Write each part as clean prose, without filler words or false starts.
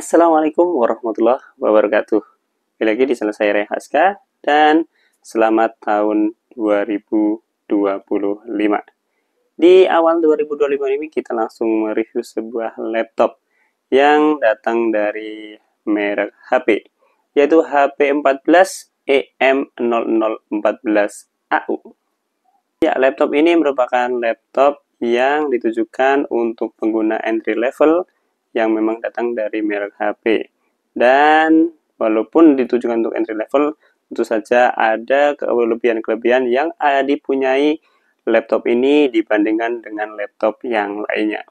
Assalamualaikum warahmatullahi wabarakatuh. Kembali lagi di channel saya Rehaska dan selamat tahun 2025. Di awal 2025 ini kita langsung mereview sebuah laptop yang datang dari merek HP, yaitu HP 14 EM0014AU. Ya, laptop ini merupakan laptop yang ditujukan untuk pengguna entry level yang memang datang dari merek HP. Dan walaupun ditujukan untuk entry level, tentu saja ada kelebihan-kelebihan yang dipunyai laptop ini dibandingkan dengan laptop yang lainnya.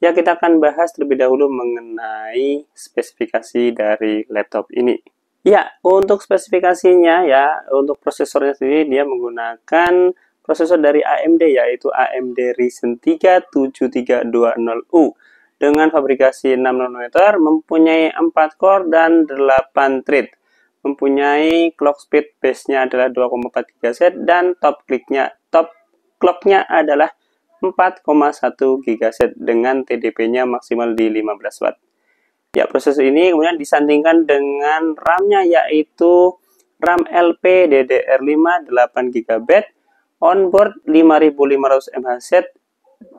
Ya, kita akan bahas terlebih dahulu mengenai spesifikasi dari laptop ini. Ya, untuk spesifikasinya ya, untuk prosesornya sendiri dia menggunakan prosesor dari AMD, yaitu AMD Ryzen 3 7320U dengan fabrikasi 6 nanometer, mempunyai 4 core dan 8 thread, mempunyai clock speed base-nya adalah 2,4 GHz dan top clock-nya adalah 4,1 GHz dengan TDP-nya maksimal di 15 Watt. Ya, proses ini kemudian disandingkan dengan RAM-nya, yaitu RAM LP DDR5 8 GB, onboard 5500 mHz,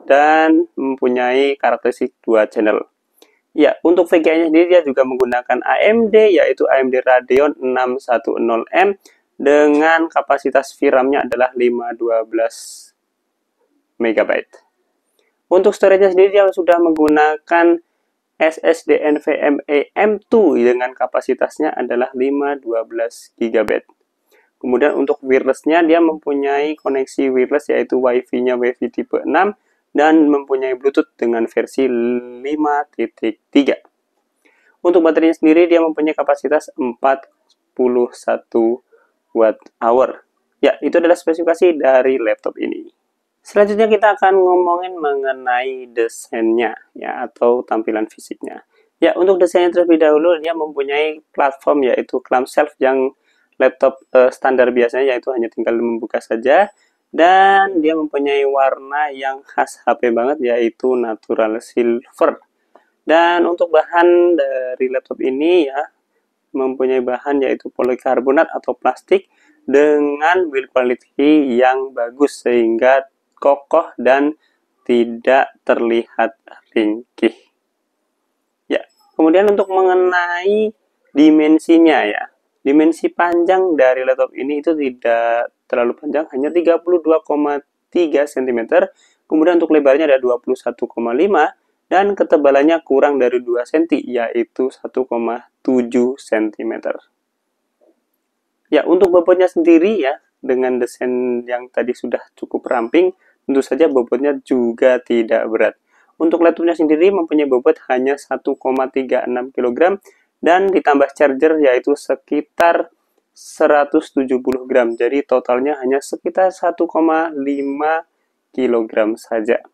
dan mempunyai karakteristik 2 channel. Ya, untuk VGA-nya sendiri dia juga menggunakan AMD, yaitu AMD Radeon 610M dengan kapasitas VRAM-nya adalah 512 MB. Untuk storage-nya sendiri dia sudah menggunakan SSD NVMe M2 dengan kapasitasnya adalah 512 GB. Kemudian untuk wireless-nya dia mempunyai koneksi wireless yaitu Wi-Fi-nya Wi-Fi tipe 6 dan mempunyai Bluetooth dengan versi 5.3. Untuk baterainya sendiri dia mempunyai kapasitas 41 Wh. Ya, itu adalah spesifikasi dari laptop ini. Selanjutnya kita akan ngomongin mengenai desainnya ya, atau tampilan fisiknya. Ya, untuk desainnya terlebih dahulu dia mempunyai platform yaitu clamshell yang laptop standar biasanya, yaitu hanya tinggal membuka saja, dan dia mempunyai warna yang khas HP banget yaitu natural silver. Dan untuk bahan dari laptop ini ya mempunyai bahan yaitu polikarbonat atau plastik dengan build quality yang bagus sehingga kokoh dan tidak terlihat ringkih. Ya, kemudian untuk mengenai dimensinya ya, dimensi panjang dari laptop ini itu tidak terlalu panjang, hanya 32,3 cm. Kemudian untuk lebarnya ada 21,5 dan ketebalannya kurang dari 2 cm, yaitu 1,7 cm. Ya, untuk bobotnya sendiri ya, dengan desain yang tadi sudah cukup ramping, tentu saja bobotnya juga tidak berat. Untuk laptopnya sendiri mempunyai bobot hanya 1,36 kg dan ditambah charger yaitu sekitar 170 gram. Jadi totalnya hanya sekitar 1,5 kg saja.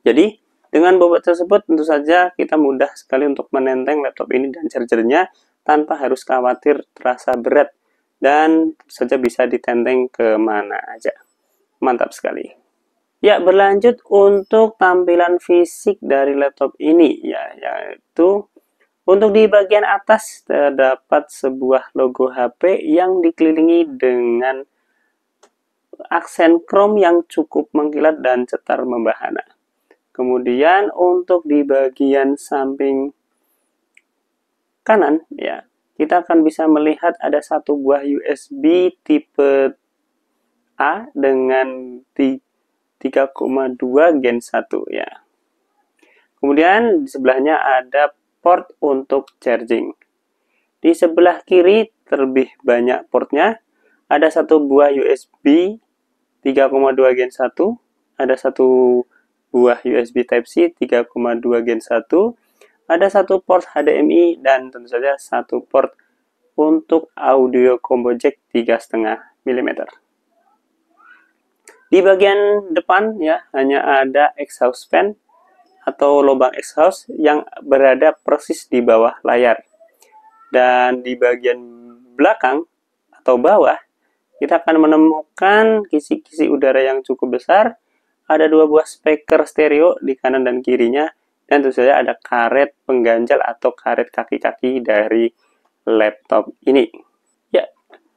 Jadi dengan bobot tersebut tentu saja kita mudah sekali untuk menenteng laptop ini dan chargernya tanpa harus khawatir terasa berat, dan tentu saja bisa ditenteng kemana aja. Mantap sekali. Ya, berlanjut untuk tampilan fisik dari laptop ini ya, yaitu untuk di bagian atas terdapat sebuah logo HP yang dikelilingi dengan aksen chrome yang cukup mengkilat dan cetar membahana. Kemudian untuk di bagian samping kanan ya, kita akan bisa melihat ada satu buah USB tipe A dengan 3,2 Gen 1 ya. Kemudian di sebelahnya ada port untuk charging. Di sebelah kiri terlebih banyak portnya. Ada satu buah USB 3,2 Gen 1, ada satu buah USB Type-C 3,2 Gen 1, ada satu port HDMI, dan tentu saja satu port untuk audio combo jack 3,5 mm. Di bagian depan ya hanya ada exhaust fan atau lubang exhaust yang berada persis di bawah layar. Dan di bagian belakang atau bawah kita akan menemukan kisi-kisi udara yang cukup besar. Ada dua buah speaker stereo di kanan dan kirinya dan tentu saja ada karet pengganjal atau karet kaki-kaki dari laptop ini. Ya,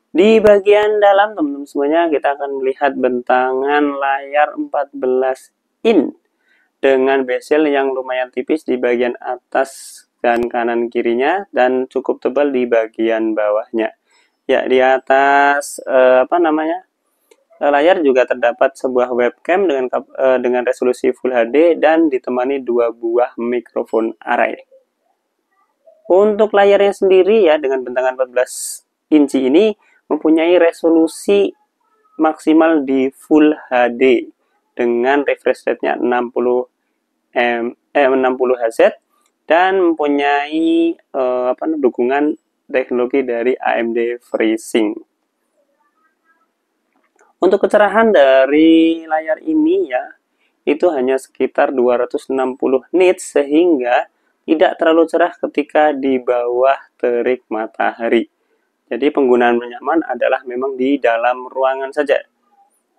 di bagian dalam teman-teman semuanya kita akan melihat bentangan layar 14 in dengan bezel yang lumayan tipis di bagian atas dan kanan kirinya dan cukup tebal di bagian bawahnya. Ya, di atas layar juga terdapat sebuah webcam dengan resolusi Full HD dan ditemani 2 buah mikrofon array. Untuk layarnya sendiri ya dengan bentangan 14 inci ini mempunyai resolusi maksimal di Full HD dengan refresh rate-nya 60 Hz dan mempunyai dukungan teknologi dari AMD FreeSync. Untuk kecerahan dari layar ini ya, itu hanya sekitar 260 nits sehingga tidak terlalu cerah ketika di bawah terik matahari. Jadi penggunaan nyaman adalah memang di dalam ruangan saja.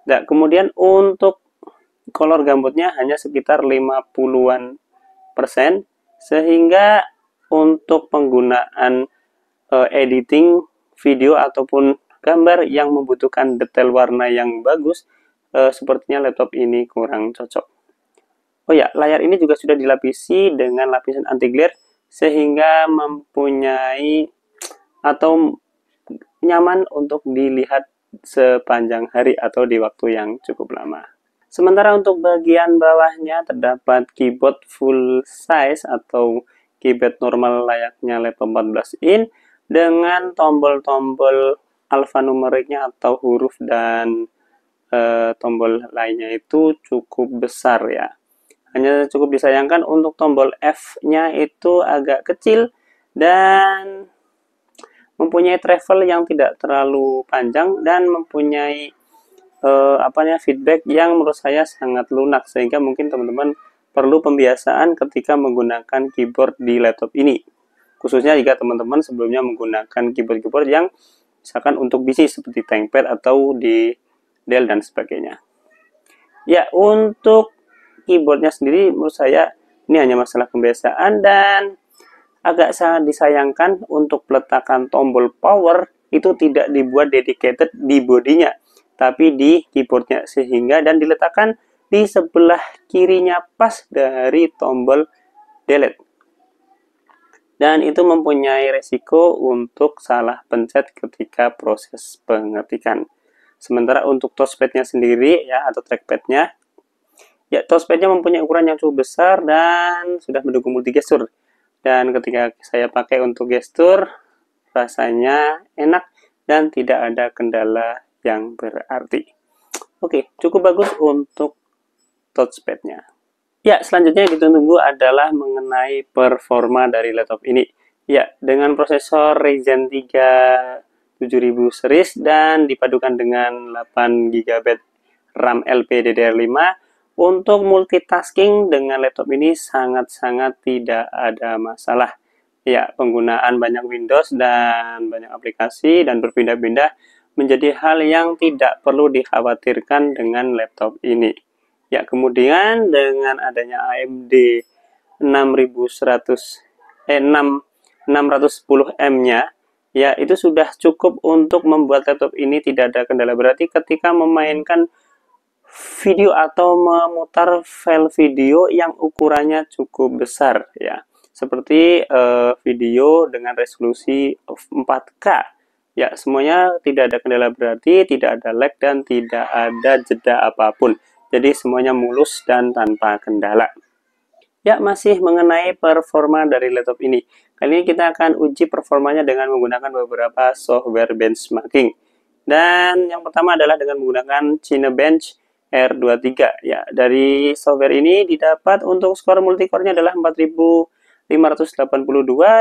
Nah, kemudian untuk color gambutnya hanya sekitar 50-an persen sehingga untuk penggunaan editing video ataupun gambar yang membutuhkan detail warna yang bagus, sepertinya laptop ini kurang cocok. Oh ya, layar ini juga sudah dilapisi dengan lapisan anti glare sehingga mempunyai atau nyaman untuk dilihat sepanjang hari atau di waktu yang cukup lama. Sementara untuk bagian bawahnya terdapat keyboard full size atau keyboard normal layaknya laptop 14 in dengan tombol-tombol alfanumeriknya atau huruf dan tombol lainnya itu cukup besar ya. Hanya cukup disayangkan untuk tombol F-nya itu agak kecil dan mempunyai travel yang tidak terlalu panjang dan mempunyai feedback yang menurut saya sangat lunak sehingga mungkin teman-teman perlu pembiasaan ketika menggunakan keyboard di laptop ini. Khususnya jika teman-teman sebelumnya menggunakan keyboard yang misalkan untuk bisnis seperti ThinkPad atau di Dell dan sebagainya. Ya, untuk keyboardnya sendiri menurut saya ini hanya masalah pembiasaan dan agak sangat disayangkan untuk peletakan tombol power itu tidak dibuat dedicated di bodinya, tapi di keyboardnya sehingga dan diletakkan di sebelah kirinya pas dari tombol delete. Dan itu mempunyai resiko untuk salah pencet ketika proses pengetikan. Sementara untuk touchpad-nya sendiri ya atau trackpad-nya, ya touchpad-nya mempunyai ukuran yang cukup besar dan sudah mendukung multi gesture. Dan ketika saya pakai untuk gestur, rasanya enak dan tidak ada kendala yang berarti. Oke, cukup bagus untuk touchpad-nya. Ya, selanjutnya yang ditunggu adalah mengenai performa dari laptop ini. Ya, dengan prosesor Ryzen 3 7000 series dan dipadukan dengan 8 GB RAM LPDDR5, untuk multitasking dengan laptop ini sangat-sangat tidak ada masalah. Ya, penggunaan banyak Windows dan banyak aplikasi dan berpindah-pindah menjadi hal yang tidak perlu dikhawatirkan dengan laptop ini. Ya, kemudian dengan adanya AMD 610M-nya, ya itu sudah cukup untuk membuat laptop ini tidak ada kendala berarti ketika memainkan video atau memutar file video yang ukurannya cukup besar ya. Seperti video dengan resolusi 4K. Ya, semuanya tidak ada kendala berarti, tidak ada lag dan tidak ada jeda apapun. Jadi semuanya mulus dan tanpa kendala. Ya, masih mengenai performa dari laptop ini. Kali ini kita akan uji performanya dengan menggunakan beberapa software benchmarking. Dan yang pertama adalah dengan menggunakan Cinebench R23. Ya, dari software ini didapat untuk skor multicore-nya adalah 4582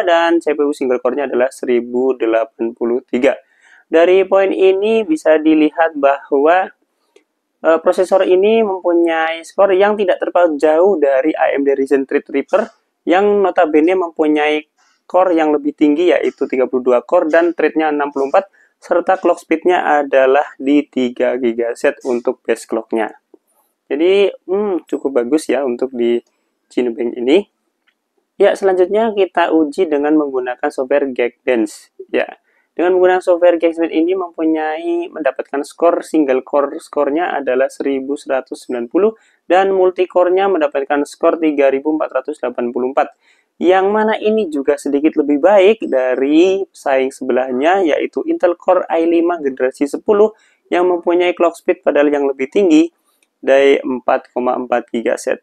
dan CPU single core-nya adalah 1083. Dari poin ini bisa dilihat bahwa prosesor ini mempunyai skor yang tidak terpaut jauh dari AMD Ryzen Threadripper yang notabene mempunyai core yang lebih tinggi yaitu 32 core dan thread-nya 64 serta clock speed-nya adalah di 3 GHz untuk base clock-nya. Jadi cukup bagus ya untuk di Cinebench ini. Ya, selanjutnya kita uji dengan menggunakan software Geekbench. Ya, dengan menggunakan software Geekbench ini mendapatkan skor single core skornya adalah 1190 dan multi core-nya mendapatkan skor 3484. Yang mana ini juga sedikit lebih baik dari pesaing sebelahnya, yaitu Intel Core i5 generasi 10 yang mempunyai clock speed padahal yang lebih tinggi dari 4,4 GHz.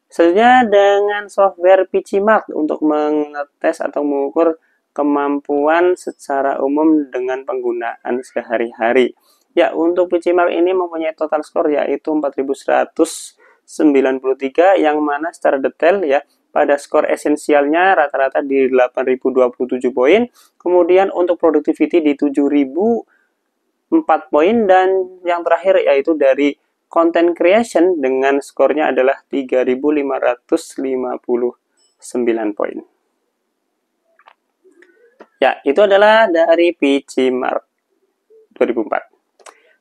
Selanjutnya dengan software PCMark untuk mengetes atau mengukur kemampuan secara umum dengan penggunaan sehari-hari. Ya, untuk PCMark ini mempunyai total skor yaitu 4193 yang mana secara detail ya pada skor esensialnya rata-rata di 8027 poin, kemudian untuk productivity di 7004 poin dan yang terakhir yaitu dari content creation dengan skornya adalah 3559 poin. Ya, itu adalah dari PCMark 2004.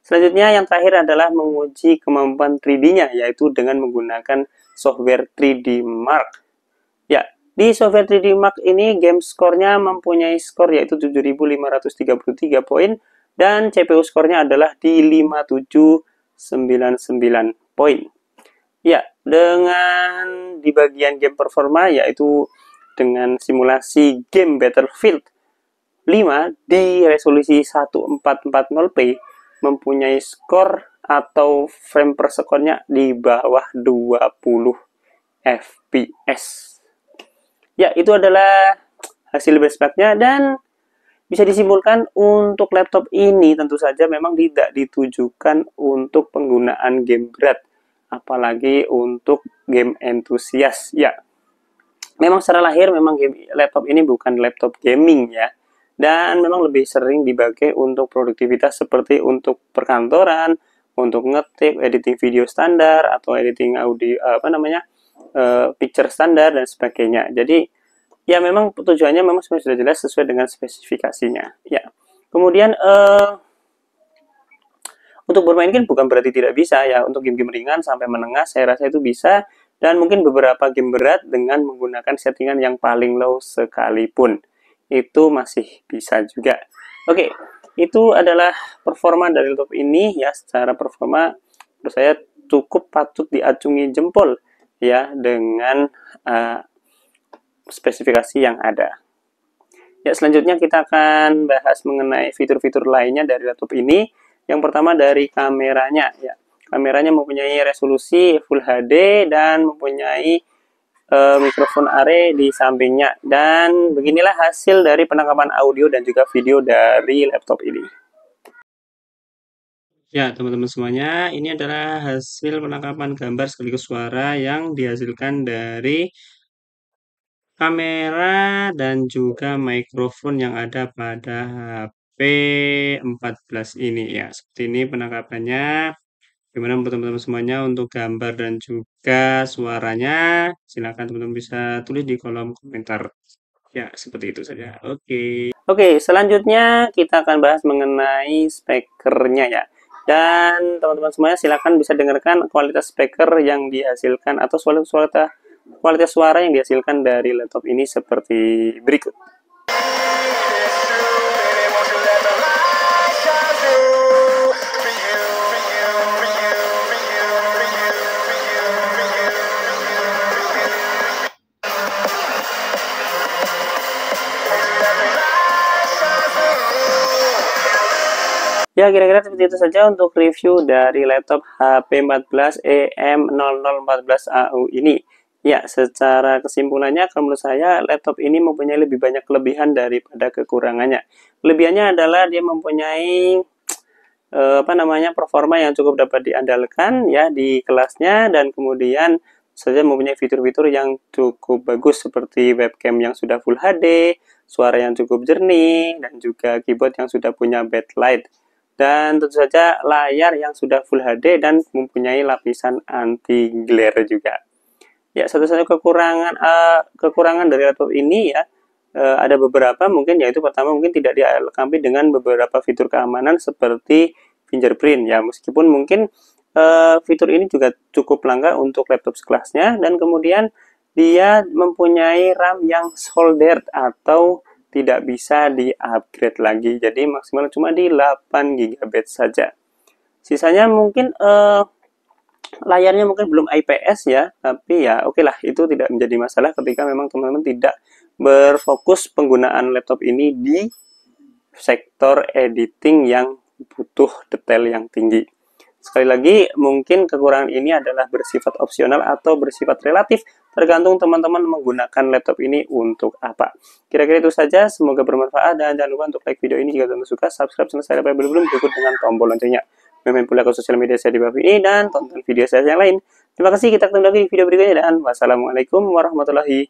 Selanjutnya yang terakhir adalah menguji kemampuan 3D-nya, yaitu dengan menggunakan software 3D Mark. Ya, di software 3D Mark ini game skornya mempunyai skor yaitu 7533 poin dan CPU skornya adalah di 5799 poin. Ya, dengan di bagian game performa yaitu dengan simulasi game Battlefield 5 di resolusi 1440p mempunyai skor atau frame per secondnya di bawah 20 fps. Ya, itu adalah hasil benchmarknya dan bisa disimpulkan untuk laptop ini tentu saja memang tidak ditujukan untuk penggunaan game berat, apalagi untuk game entusias. Ya, memang secara lahir memang laptop ini bukan laptop gaming ya, dan memang lebih sering dipakai untuk produktivitas seperti untuk perkantoran, untuk ngetik, editing video standar atau editing audio picture standar dan sebagainya. Jadi ya memang tujuannya memang sudah jelas sesuai dengan spesifikasinya. Ya. Kemudian untuk bermain game bukan berarti tidak bisa ya. Untuk game-game ringan sampai menengah saya rasa itu bisa, dan mungkin beberapa game berat dengan menggunakan settingan yang paling low sekalipun itu masih bisa juga. Oke, itu adalah performa dari laptop ini ya. Secara performa menurut saya cukup patut diacungi jempol ya dengan spesifikasi yang ada. Ya, selanjutnya kita akan bahas mengenai fitur-fitur lainnya dari laptop ini. Yang pertama dari kameranya ya. Kameranya mempunyai resolusi Full HD dan mempunyai mikrofon array di sampingnya, dan beginilah hasil dari penangkapan audio dan juga video dari laptop ini. Ya, teman-teman semuanya, ini adalah hasil penangkapan gambar sekaligus suara yang dihasilkan dari kamera dan juga mikrofon yang ada pada HP 14 ini ya. Seperti ini penangkapannya. Gimana teman-teman semuanya untuk gambar dan juga suaranya? Silakan teman-teman bisa tulis di kolom komentar. Ya, seperti itu saja. Oke, selanjutnya kita akan bahas mengenai speakernya ya. Dan teman-teman semuanya silakan bisa dengarkan kualitas speaker yang dihasilkan atau kualitas suara yang dihasilkan dari laptop ini seperti berikut. Ya, kira-kira seperti itu saja untuk review dari laptop HP 14 EM0014AU ini. Ya, secara kesimpulannya, kalau menurut saya, laptop ini mempunyai lebih banyak kelebihan daripada kekurangannya. Kelebihannya adalah dia mempunyai performa yang cukup dapat diandalkan ya di kelasnya, dan kemudian saja mempunyai fitur-fitur yang cukup bagus seperti webcam yang sudah Full HD, suara yang cukup jernih, dan juga keyboard yang sudah punya backlight. Dan tentu saja layar yang sudah Full HD dan mempunyai lapisan anti glare juga. Ya, satu-satunya kekurangan dari laptop ini ya ada beberapa, mungkin yaitu pertama mungkin tidak dilengkapi dengan beberapa fitur keamanan seperti fingerprint ya, meskipun mungkin fitur ini juga cukup langka untuk laptop sekelasnya. Dan kemudian dia mempunyai RAM yang soldered atau tidak bisa di-upgrade lagi. Jadi maksimal cuma di 8 GB saja. Sisanya mungkin layarnya mungkin belum IPS ya, tapi ya oke lah, itu tidak menjadi masalah ketika memang teman-teman tidak berfokus penggunaan laptop ini di sektor editing yang butuh detail yang tinggi. Sekali lagi, mungkin kekurangan ini adalah bersifat opsional atau bersifat relatif, tergantung teman-teman menggunakan laptop ini untuk apa. Kira-kira itu saja, semoga bermanfaat, dan jangan lupa untuk like video ini jika teman-teman suka, subscribe channel saya belum, berikut dengan tombol loncengnya. Main pula ke sosial media saya di bawah ini, dan tonton video saya yang lain. Terima kasih, kita ketemu lagi di video berikutnya, dan wassalamualaikum warahmatullahi